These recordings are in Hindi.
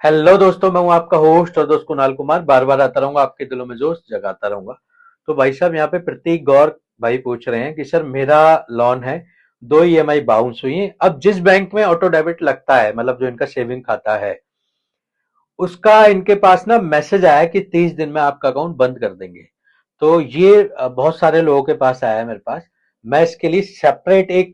हेलो दोस्तों, मैं हूं आपका होस्ट और दोस्त कुणाल कुमार। बार बार आता रहूंगा, आपके दिलों में जोश जगाता रहूंगा। तो भाई साहब, यहाँ पे प्रतीक गौर भाई पूछ रहे हैं कि सर मेरा लोन है, 2 ईएमआई बाउंस हुई है। अब जिस बैंक में ऑटो डेबिट लगता है, मतलब जो इनका सेविंग खाता है, उसका इनके पास ना मैसेज आया कि 30 दिन में आपका अकाउंट बंद कर देंगे। तो ये बहुत सारे लोगों के पास आया है मेरे पास। मैं इसके लिए सेपरेट एक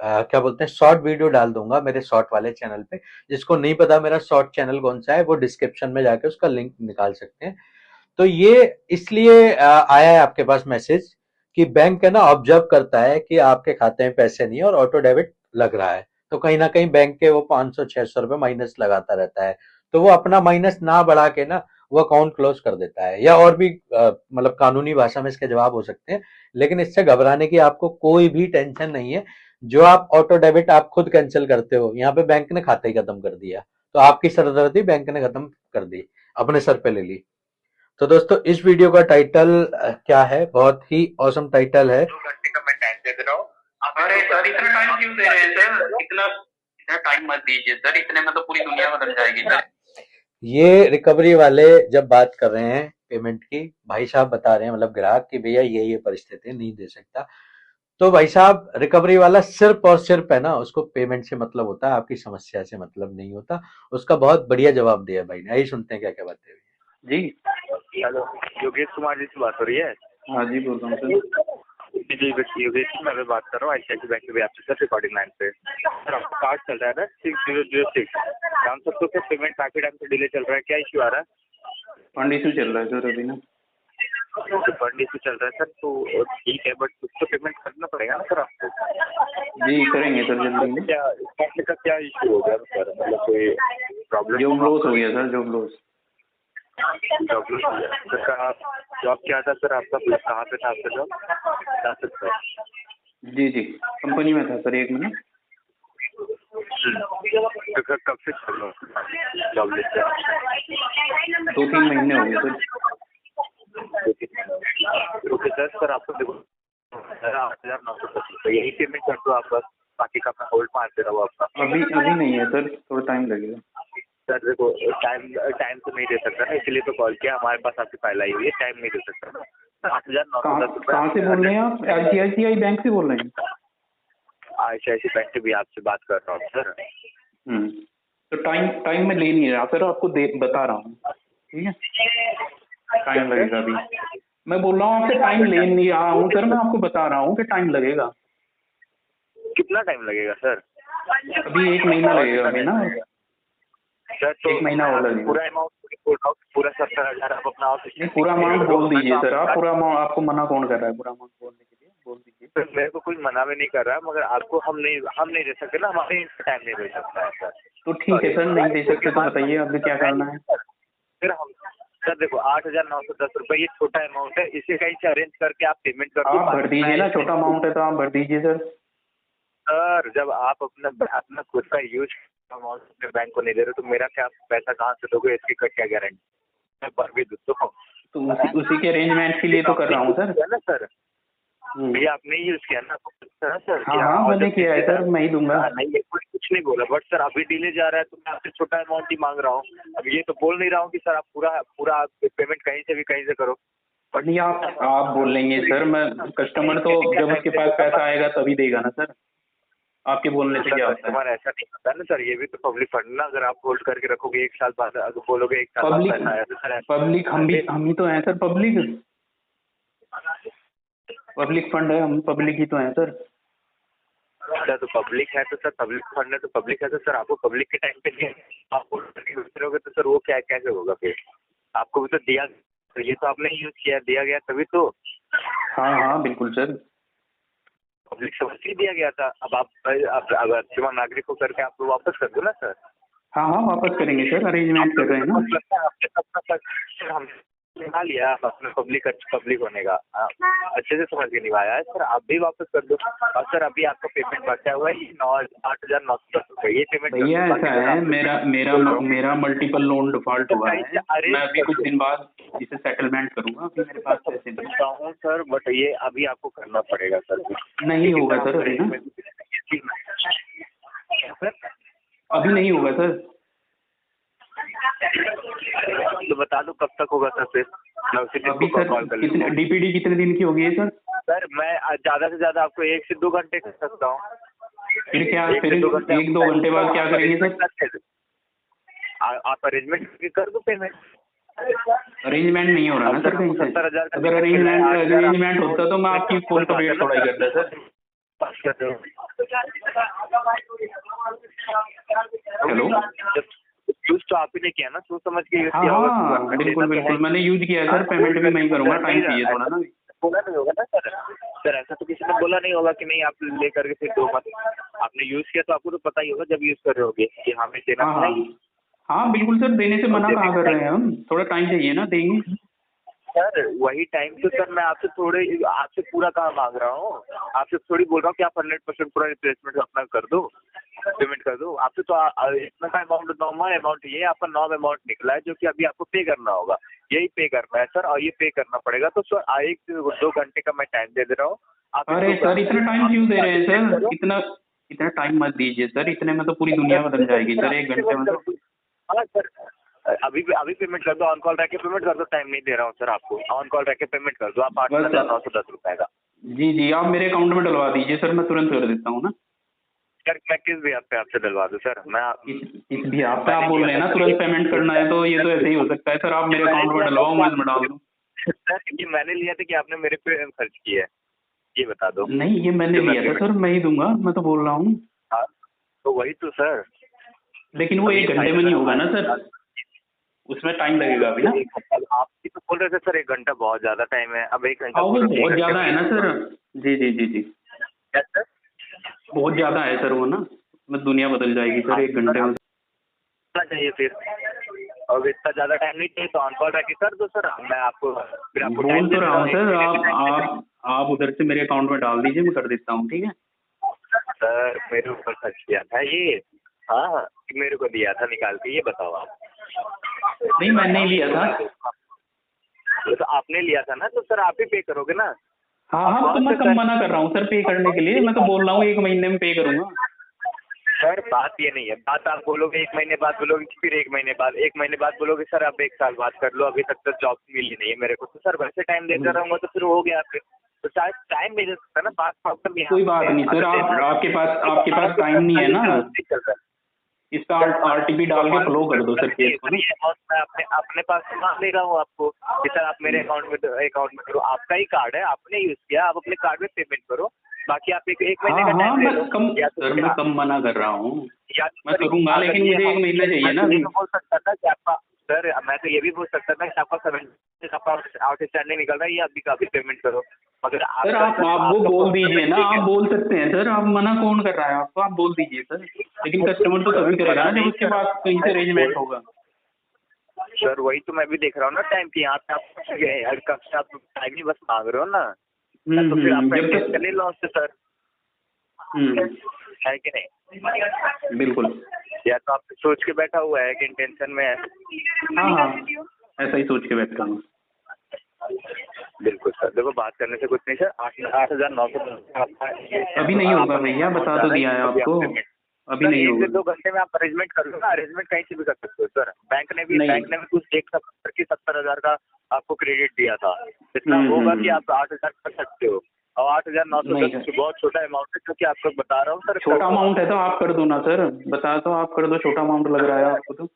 क्या बोलते हैं, शॉर्ट वीडियो डाल दूंगा मेरे शॉर्ट वाले चैनल पे। जिसको नहीं पता मेरा शॉर्ट चैनल कौन सा है, वो डिस्क्रिप्शन में जाके उसका लिंक निकाल सकते हैं। तो ये इसलिए आया है आपके पास मैसेज कि बैंक है ना ऑब्जर्व करता है कि आपके खाते में पैसे नहीं है और ऑटो डेबिट लग रहा है। तो कहीं ना कहीं बैंक के वो 500-600 रुपए माइनस लगाता रहता है। तो वो अपना माइनस ना बढ़ा के ना वो अकाउंट क्लोज कर देता है, या और भी मतलब कानूनी भाषा में इसके जवाब हो सकते हैं। लेकिन इससे घबराने की आपको कोई भी टेंशन नहीं है। जो आप ऑटो डेबिट आप खुद कैंसिल करते हो, यहाँ पे बैंक ने खाता ही खत्म कर दिया। तो आपकी सरदर्दी बैंक ने खत्म कर दी, अपने सर पे ले ली। तो दोस्तों, इस वीडियो का टाइटल क्या है, बहुत ही औसम टाइटल है। 2 घंटे का मैं टाइम दे रहा हूँ। अरे सर, इतना टाइम क्यों दे रहे हैं सर? इतना इतना टाइम मत दीजिए सर, इतने में तो पूरी दुनिया बदल जाएगी सर। ये रिकवरी वाले जब बात कर रहे हैं पेमेंट की, भाई साहब बता रहे हैं, मतलब ग्राहक की, भैया ये परिस्थिति नहीं दे सकता। तो भाई साहब, रिकवरी वाला सिर्फ और सिर्फ है ना, उसको पेमेंट से मतलब होता है, आपकी समस्या से मतलब नहीं होता। उसका बहुत बढ़िया जवाब दिया भाई ने। यही सुनते हैं क्या क्या बातें हुई। जी, हेलो, योगेश कुमार जी से बात हो रही है। हाँ जी, बोल रहा हूँ सर। जी योगेश जी, मैं बात कर रहा हूँ आईसीआईसी बैंक के आपसे सर, रिकॉर्डिंग लाइन पे। सर आपका कार्ड चल रहा है ना 6006, जान सकते हो सर पेमेंट काफी टाइम से डिले चल रहा है, क्या इश्यू आ रहा है? फंड इशू चल रहा है सर अभी ना। तो फंड इशू चल रहा है सर, तो ठीक है, बट कुछ तो पेमेंट करना पड़ेगा ना सर आपको। जी करेंगे सर जल्दी में। क्या इस का क्या इशू हो गया सर, मतलब कोई प्रॉब्लम? जॉब लॉस हो गया sir, job loss. Job sir, job क्या था सर आपका, कहाँ पे था आपका जॉब, बता सकते हैं? जी जी, कंपनी में था सर, 1 महीना। तो कब से चल रहा हूँ जॉब लेते? 2-3 महीने हो गए सर। ओके सर, सर आपको देखो 8,910 यही पेमेंट कर दो आप बस, बाकी का मैं होल्ड मार दे रहा हूँ आपका। अभी अभी नहीं है सर, थोड़ा टाइम लगेगा। सर देखो, टाइम टाइम तो नहीं दे सकता ना, इसलिए तो कॉल किया। हमारे पास आपकी फाइल आई हुई है, टाइम नहीं दे सकता ना। 8,910 रुपये। कहाँ से बोल रहे हैं आप? आईसीआईसीआई बैंक से बोल रहे हैं? आईसीआईसी बैंक से भी आपसे बात कर रहा हूँ सर। तो टाइम टाइम में ले नहीं रहा सर, आपको बता रहा हूँ, ठीक है? टाइम लगेगा अभी। मैं बोल रहा हूँ आपसे, टाइम ले नहीं रहा हूँ सर, मैं आपको बता रहा हूँ कि टाइम लगेगा। कितना टाइम लगेगा सर? अभी 1 महीना लगेगा अभी ना सर। तो 1 महीना और लगेगा। पूरा अमाउंट पूरा 70,000 आप अपना ऑफिस नहीं, पूरा अमाउंट बोल दीजिए सर आप। पूरा अमाउंट आपको मना कौन कर रहा है पूरा अमाउंट बोलने के लिए? बोल दीजिए। सर मेरे को कोई मना भी नहीं कर रहा है, मगर आपको हम नहीं दे सकते ना, हमारे टाइम नहीं दे सकता है सर। तो ठीक है सर, नहीं दे सकते तो बताइए अब क्या करना है। फिर हम सर देखो, 8,910 रुपये ये छोटा अमाउंट है, इसे कहीं से अरेंज करके आप पेमेंट कर दो। आप भर दीजिए ना, छोटा अमाउंट है तो आप भर दीजिए सर। सर जब आप अपना खुद का यूज अमाउंट अपने बैंक को नहीं दे रहे, तो मेरा क्या पैसा कहाँ से दोगे, इसकी क्या गारंटी? मैं भर भी दूँ तो उसी के अरेंजमेंट के लिए तो कर रहा हूँ सर। ना सर, ये आपने यूज किया ना सर? हाँ हाँ, मैंने किया है सर, मैं ही दूंगा। नहीं, कुछ नहीं बोला, बट सर अभी डिले जा रहा है तो मैं आपसे छोटा अमाउंट ही मांग रहा हूँ। अब ये तो बोल नहीं रहा हूँ कि सर आप पूरा पूरा पेमेंट कहीं से भी कहीं से करो। बट नहीं, आप बोल लेंगे सर। मैं कस्टमर तो जब उसके पास पैसा आएगा तभी देगा ना सर, आपके बोलने से क्या होता है? तुम्हारा ऐसा नहीं होता ना सर, ये भी तो पब्लिक फंड ना, अगर आप होल्ड करके रखोगे 1 साल बाद, अगर बोलोगे 1 साल बाद पैसा आया तो सर पब्लिक हम ही तो हैं सर। पब्लिक फंड है, हम पब्लिक ही तो हैं सर। सर तो पब्लिक है तो सर, पब्लिक फंड है तो पब्लिक है तो सर, आपको पब्लिक के टाइम पे दिया, आप होल्ड करके रखोगे तो सर वो क्या कैसे होगा फिर? आपको भी तो दिया, तो ये तो आपने यूज किया, दिया गया तभी तो। हाँ हाँ बिल्कुल सर। पब्लिक समझ ही दिया गया था। अब आप अगर अच्छे नागरिक को करके आप वापस कर दो ना सर। हाँ हाँ, वापस करेंगे सर, अरेंजमेंट कर रहे हैं ना। सर हम निभा लिया आप अपने पब्लिक होने का, अच्छे से समझ के निभाया है सर, आप भी वापस कर दो। और सर अभी आपका पेमेंट बचा हुआ है 8,910 रुपये, ये पेमेंट भैया ऐसा है, मेरा मल्टीपल लोन डिफॉल्ट हुआ है। मैं अभी कुछ दिन बाद इसे सेटलमेंट करूंगा, अभी मेरे पास पैसे नहीं हूँ सर, बट ये अभी आपको करना पड़ेगा सर। नहीं होगा सर अभी ना, अभी नहीं होगा सर। तो बता दो कब तक होगा सर, फिर मैं उसी दिन अभी को सर कॉल कर लूँगा। डीपीडी कितने दिन की होगी है सर? सर मैं ज़्यादा से ज़्यादा आपको 1 से 2 घंटे कर सकता हूँ। फिर क्या, 1 फिर से 2 घंटे एक दो घंटे बाद क्या करेंगे सर? आप अरेंजमेंट कर दो पेमेंट। अरेंजमेंट नहीं हो रहा ना सर कहीं से। 70,000 का अगर अरेंजमेंट होता तो मैं आपकी कॉल का वेट थोड़ा ही करता सर। हेलो, यूज तो आप ही ने किया ना, सोच समझ के यूज हाँ किया होगा। हाँ बिल्कुल बिल्कुल मैंने यूज किया है सर, पेमेंट भी मैं ही करूँगा, टाइम चाहिए थोड़ा ना। बोला नहीं होगा ना सर। सर ऐसा तो किसी ने बोला नहीं होगा कि नहीं आप ले करके फिर दो मत। आपने यूज किया तो आपको तो पता ही होगा जब यूज कर रहे होगे कि हमें देना हाँ हाँ चाहिए। हाँ बिल्कुल सर, देने से मना कहाँ कर रहे हैं हम, थोड़ा टाइम चाहिए ना, देंगे। सर वही टाइम तो सर मैं आपसे पूरा कहाँ मांग रहा हूँ, आपसे थोड़ी बोल रहा हूँ कि आप 100% पूरा रिप्लेसमेंट अपना कर दो, पेमेंट कर दो। आपसे तो इतना का अमाउंट, नॉर्मल अमाउंट, ये आपका नॉर्मल अमाउंट निकला है जो कि अभी आपको पे करना होगा, यही पे करना है सर, और ये पे करना पड़ेगा। तो सर 1 से 2 घंटे का मैं टाइम दे रहा हूँ। अरे सर इतना टाइम क्यों दे रहे हैं सर, इतना टाइम मत दीजिए सर, इतने में तो पूरी दुनिया बदल जाएगी सर, 1 घंटे में तो। हाँ सर, अभी पेमेंट कर दो, ऑन कॉल रह के पेमेंट कर दो, टाइम नहीं दे रहा हूँ सर आपको, ऑन कॉल रह के पेमेंट कर दो आप 8,910 रुपए का। जी जी, आप मेरे अकाउंट में डलवा दीजिए सर, मैं तुरंत कर देता हूँ ना। सर मैं किस भी आप पे आपसे डलवा दूँ सर? मैं इस भी आप पे आप बोल रहे हैं ना तुरंत पेमेंट करना है, तो ये तो ऐसे ही हो सकता है सर, आप मेरे अकाउंट में डलवाओ, मैं इसमें डाल दूँ। सर ये मैंने लिया था कि आपने मेरे पे खर्च किया है, ये बता दो। नहीं ये मैंने लिया था सर, मैं ही दूंगा, मैं तो बोल रहा हूँ। हाँ तो वही तो सर, लेकिन वो 1 घंटे में नहीं होगा ना सर, उसमें टाइम लगेगा अभी ना। आप ही तो बोल रहे थे सर 1 घंटा बहुत ज्यादा टाइम है, अब 1 घंटा वो बहुत ज्यादा है ना सर। जी जी जी जी, क्या सर? बहुत ज्यादा है सर वो ना, मैं दुनिया बदल जाएगी सर 1 घंटे में। चाहिए फिर, और इतना ज्यादा टाइम नहीं चाहिए तो ऑन कॉल रख के कर दो सर, मैं आपको फिर आपको बोल तो रहा हूँ सर, आप उधर से मेरे अकाउंट में डाल दीजिए, मैं कर देता हूँ, ठीक है। सर मेरे ऊपर खर्च किया था ये, हाँ कि मेरे को दिया था निकाल के, ये बताओ आप। नहीं मैंने नहीं लिया था। तो आपने लिया था ना, तो सर आप ही पे करोगे ना। हाँ हाँ, तो मैं कब मना कर रहा हूँ सर पे करने के लिए, मैं तो बोल रहा हूँ 1 महीने में पे करूँगा। सर बात ये नहीं है, बात आप बोलोगे 1 महीने बाद बोलोगे, फिर 1 महीने बाद, 1 महीने बाद बोलोगे सर अब 1 साल बाद कर लो, अभी तक तो जॉब मिली नहीं है मेरे को, तो सर वैसे टाइम देता रहूँगा तो फिर हो गया फिर, तो शायद टाइम मिल सकता है ना, बात प्रॉब्लम कोई बात नहीं सर, आपके पास टाइम नहीं है ना, इसका आरटीपी डाल के फ्लो कर दो सर केस को ना। मैं अपने पास से मान ले रहा हूँ आपको कि सर आप मेरे अकाउंट में करो, आपका ही कार्ड है, आपने यूज किया, आप अपने कार्ड में पेमेंट करो, बाकी आप एक महीने का टाइम ले लो। सर मैं कम मना कर रहा हूँ, मैं तो करूँगा, लेकिन मुझे 1 महीना चाहिए ना अभी। बोल सकता था कि आपका, सर मैं तो ये भी बोल सकता था कि आपका 70 आउटस्टैंडिंग निकल रहा है, ये अभी का अभी पेमेंट करो। अगर सर आप वो बोल दीजिए ना, आप बोल सकते हैं सर, आप मना कौन कर रहा है आपको, आप बोल दीजिए सर, लेकिन कस्टमर तो तभी करेगा ना जब उसके पास कहीं से अरेंजमेंट होगा। सर वही तो मैं भी देख रहा हूँ ना टाइम की, यहाँ पे आप टाइम ही बस मांग रहे हो ना, तो फिर आप जब तक चले लो उससे सर, है कि नहीं? बिल्कुल, या तो आप सोच के बैठा हुआ है कि इंटेंशन में है। हाँ हाँ ऐसा ही सोच के बैठा हूँ। बिल्कुल सर, देखो बात करने से कुछ नहीं सर, 8,900 अभी नहीं होगा भैया, बता तो दिया है आपको, अभी नहीं होगा। 1 से 2 घंटे में आप अरेंजमेंट कर लो ना, अरेंजमेंट कहीं से भी कर सकते हो सर। बैंक ने भी कुछ एक सप्ताह की 70,000 का आपको क्रेडिट दिया था, इतना होगा कि आप 8,000 कर सकते हो, और 8,910 बहुत छोटा अमाउंट है जो कि आपको बता रहा हूँ सर। छोटा अमाउंट है तो आप कर दो ना सर, बता तो आप कर दो, छोटा अमाउंट लग रहा है आपको तो।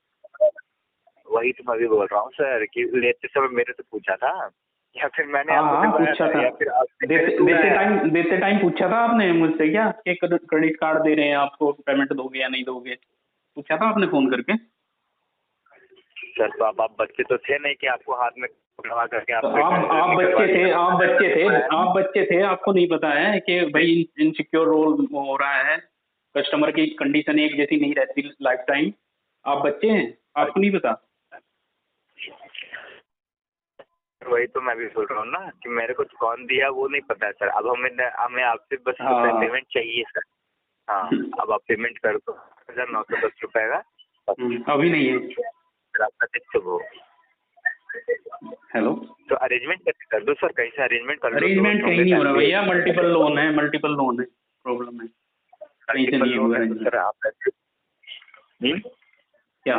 वही तो मैं भी बोल रहा हूँ सर कि लेते समय मेरे से पूछा था, या फिर मैंने पूछा था, देते टाइम पूछा था आपने मुझसे क्या कि क्रेडिट कार्ड दे रहे हैं आपको, पेमेंट दोगे या नहीं दोगे, पूछा था आपने फोन करके? सर तो आप बच्चे तो थे नहीं कि आपको हाथ में करके आप बच्चे थे, आपको नहीं पता है कि भाई इनसिक्योर रोल हो रहा है, कस्टमर की कंडीशन एक जैसी नहीं रहती लाइफ टाइम, आप बच्चे हैं, आपको नहीं पता। वही तो मैं भी बोल रहा हूँ ना कि मेरे को कौन दिया वो नहीं पता है सर, अब हमें आपसे बस पेमेंट चाहिए सर। हाँ अब आप पेमेंट कर दो 8,910 रुपए का, अभी नहीं है आपका दिन हो। हेलो, तो अरेंजमेंट कैसे कर दो सर, कैसे अरेंजमेंट कर दो? अरेंजमेंट कहीं नहीं हो रहा भैया, मल्टीपल लोन है, प्रॉब्लम है, कहीं से नहीं हुआ सर। आप क्या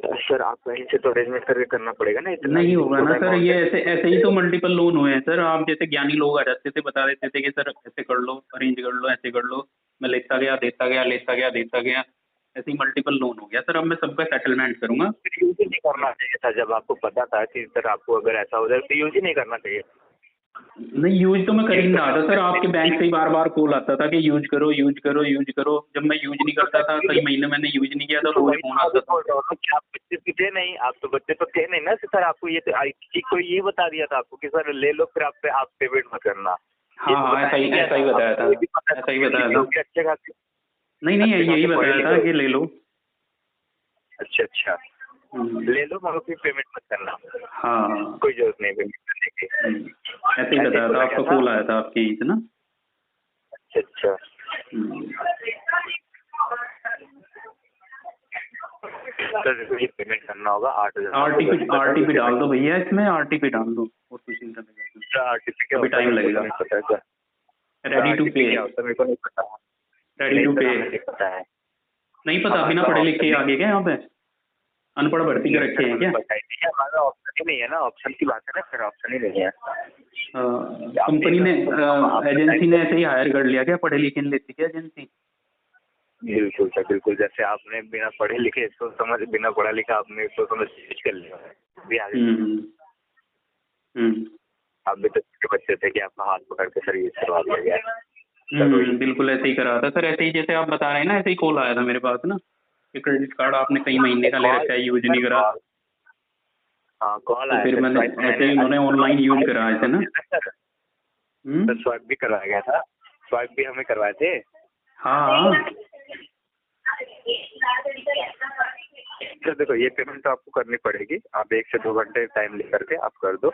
सर आप कहीं से तो अरेंजमेंट करके करना पड़ेगा ना, इतना नहीं भी होगा ना छोटा सर, अमाउंट ये है। ऐसे ऐसे ही तो मल्टीपल लोन हुए हैं सर। आप जैसे ज्ञानी लोग आ जाते थे, बता देते थे कि सर ऐसे कर लो, अरेंज कर लो, ऐसे कर लो। मैं लेता गया, देता गया, लेता गया, देता गया। ऐसे ही मल्टीपल लोन हो गया सर। अब मैं सबका सेटलमेंट करूंगा। फिर यूज ही नहीं करना चाहिए था, जब आपको पता था कि सर आपको अगर ऐसा हो जाए तो यूज ही नहीं करना चाहिए। नहीं, यूज तो मैं कर ही यूज नहीं रहा था सर। आपके बैंक से ही करना बार बार कॉल आता था कि यूज करो, यूज करो, यूज करो। जब मैं यूज नहीं करता था, कई महीने मैंने यूज नहीं किया था, तो रोज वही तो फोन मैं भी आता था। बोल रहा हूँ ना कि आप बच्चे तो थे नहीं, आप तो बच्चे तो थे नहीं ना सर। आपको ये तो कोई ये बता दिया था आपको कि सर ले लो, फिर आप पेमेंट मत करना। ये हाँ तो हाँ, बताया नहीं गया ऐसा था ही बताया आपको, था। ये भी पता ऐसा ही पढ़े बताया लिखे था। हो गए, अच्छे खासे नहीं नहीं, अच्छे यही खासे पढ़े बताया लिखे था हो। कि ले लो। अच्छा अच्छा, हम्म, ले लो मगर फिर पेमेंट मत करना। हाँ हाँ। कोई जरूरत नहीं पेमेंट करने की। ऐसे ही ऐसे ही बताया था। बोला गया आपका था। कॉल आया था आपके यहीं से ना। अच्छा अच्छा, हम्म, सर ये पेमेंट करना होगा 8,000 आरटीपी डाल दो भैया, इसमें आरटीपी डाल दो और कुछ नहीं करना। आरटीपी क्या अभी होता है टाइम मेरे को तो लगेगा। नहीं पता है सर। रेडी टू आरटीपी पे। क्या होता है मेरे को नहीं पता। रेडी नहीं टू सर, पे। हमें नहीं पता है। नहीं पता? हमारे बिना पास पढ़े ऑप्शन लिखे नहीं आगे क्या यहाँ पे? अनपढ़ भर्ती के नहीं रखे सर, हैं हमें क्या? पता ही नहीं है। हमारा ऑप्शन ही नहीं है ना, ऑप्शन की बात है ना सर, ऑप्शन ही नहीं है। आप कंपनी देख ने, आपका एजेंसी ने टाइम। ऐसे ही हायर कर लिया क्या? पढ़े लिखे नहीं लेती क्या एजेंसी? बिल्कुल सर बिल्कुल, जैसे आपने बिना पढ़े लिखे इसको समझ, बिना पढ़ा लिखा आपने इसको समझ कर लिया है। भी आगे हम्म हम्म हम्म आप भी तो छोटे बच्चे थे कि आपका हाथ पकड़ के सर ये करवा दिया गया है। चलो ये बिल्कुल ऐसे ही करा था सर। ऐसे ही जैसे आप बता रहे हैं ना, ऐसे ही कॉल आया था मेरे पास ना कि क्रेडिट कार्ड आपने कई महीने का ले कॉल रखा है, यूज सर नहीं करा। कॉल, हाँ कॉल तो आया फिर सर। मैंने, स्वाइप ऐसे मैंने ही उन्होंने ऑनलाइन यूज करा ऐसे ना। सर, हम्म, स्वाइप भी करवाया गया था। स्वाइप भी हमें करवाए थे। हाँ हाँ। सर देखो, ये पेमेंट तो आपको करनी पड़ेगी। आप 1 से 2 घंटे टाइम लेकर के आप कर दो।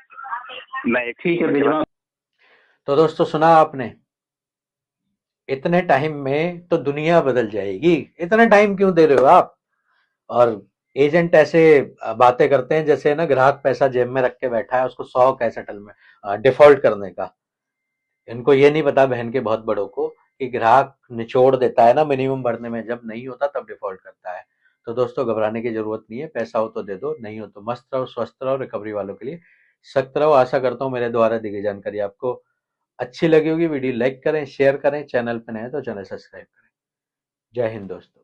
मैं एक ठीक है, घंटे बाद। भिजवा। तो दोस्तों सुना आपने, इतने टाइम में तो दुनिया बदल जाएगी, इतने टाइम क्यों दे रहे हो आप? और एजेंट ऐसे बातें करते हैं जैसे ना ग्राहक पैसा जेब में रख के बैठा है, उसको शौक है सेटल में डिफॉल्ट करने का। इनको ये नहीं पता बहन के बहुत बड़ों को कि ग्राहक निचोड़ देता है ना मिनिमम भरने में, जब नहीं होता तब डिफॉल्ट करता है। तो दोस्तों घबराने की जरूरत नहीं है, पैसा हो तो दे दो, नहीं हो तो मस्त रहो, स्वस्थ रहो, रिकवरी वालों के लिए सख्त रहो। आशा करता हूँ मेरे द्वारा दी गई जानकारी आपको अच्छी लगी होगी। वीडियो लाइक करें, शेयर करें, चैनल पर नए हैं तो चैनल सब्सक्राइब करें। जय हिंद दोस्तों।